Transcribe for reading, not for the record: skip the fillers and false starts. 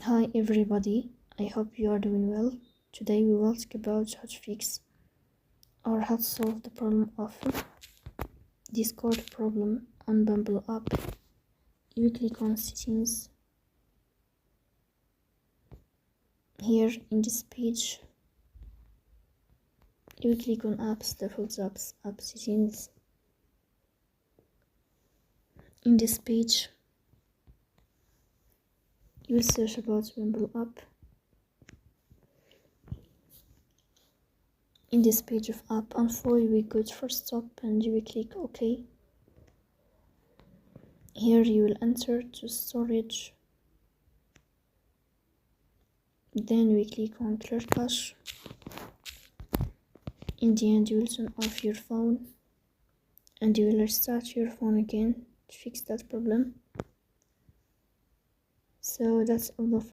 Hi everybody, I hope you are doing well. Today we will talk about how to fix or how to solve the problem of Discord problem on Bumble app. You click on settings here in this page. You click on apps, default apps, app settings. In this page you will search about Bumble app. In this page of app info, you will go to first stop and you will click OK. Here you will enter to storage. Then we click on clear cache. In the end, you will turn off your phone and you will restart your phone again to fix that problem. So that's all of